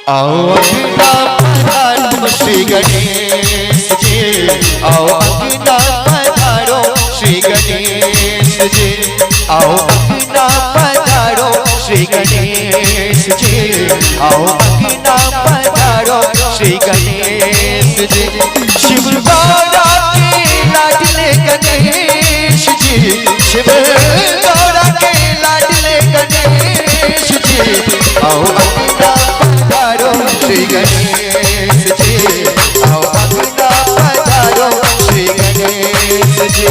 आओ अंगना पधारो श्री गणेश जी, आओ अंगना पधारो श्री गणेश जी, आओ अंगना पधारो श्री गणेश जी, आओ अंगना पधारो श्री गणेश जी। शिव गौरा के लाडले गणेश जी, शिव गौरा के लाडले गणेश जी, आओ अंगना पधारो श्री गणेश जी, आओ अंगना पधारो श्री गणेश जी।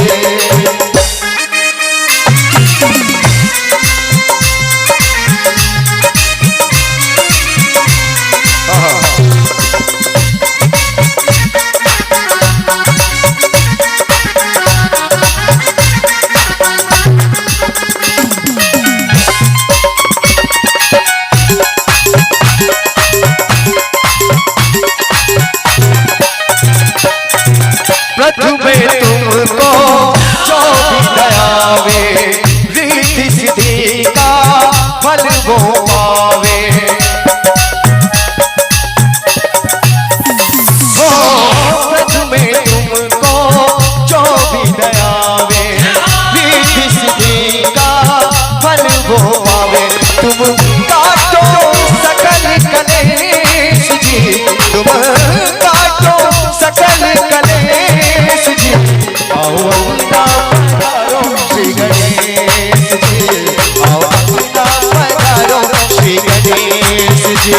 प्रभु तुमको जो भी दयावे, रिद्धि सिद्धि का फल वो पावे। प्रभु तुमको जो भी दयावे, रिद्धि सिद्धि का फल वो पावे। तुम काटो सकल कलेश जी, तुम काटो सकल कलेश जी, आओ अंगना पधारो श्री गणेश जी, आओ अंगना पधारो Shri Ganesh ji.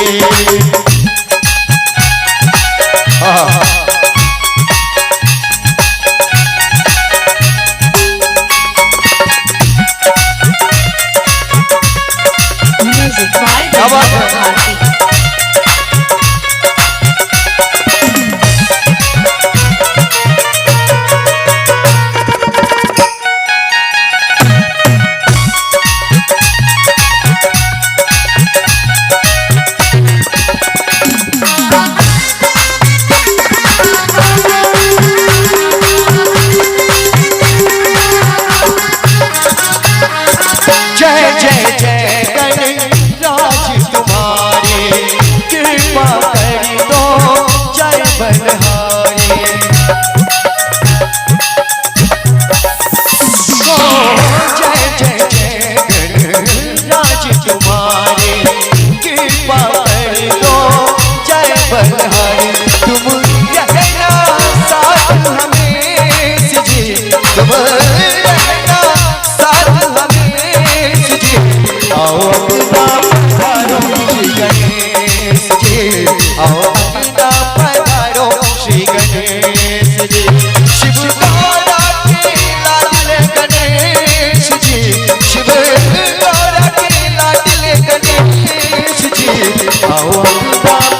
Music by Bharti. जय जय जय गणराज तुम्हारे, कृपा कर दो जय बलहारी। जय जय जय गणराज तुम्हारे, कृपा कर दो जय बलहारी। तुम रहना साथ हमेश जी, तुम रहना साथ हमेश जी, आओ अंगना पधारो श्री गणेश जी, आओ अंगना पधारो श्री गणेश जी। शिव गौरा के लाडले गणेश जी, शिव गौरा के लाडले गणेश जी, आओ अंगना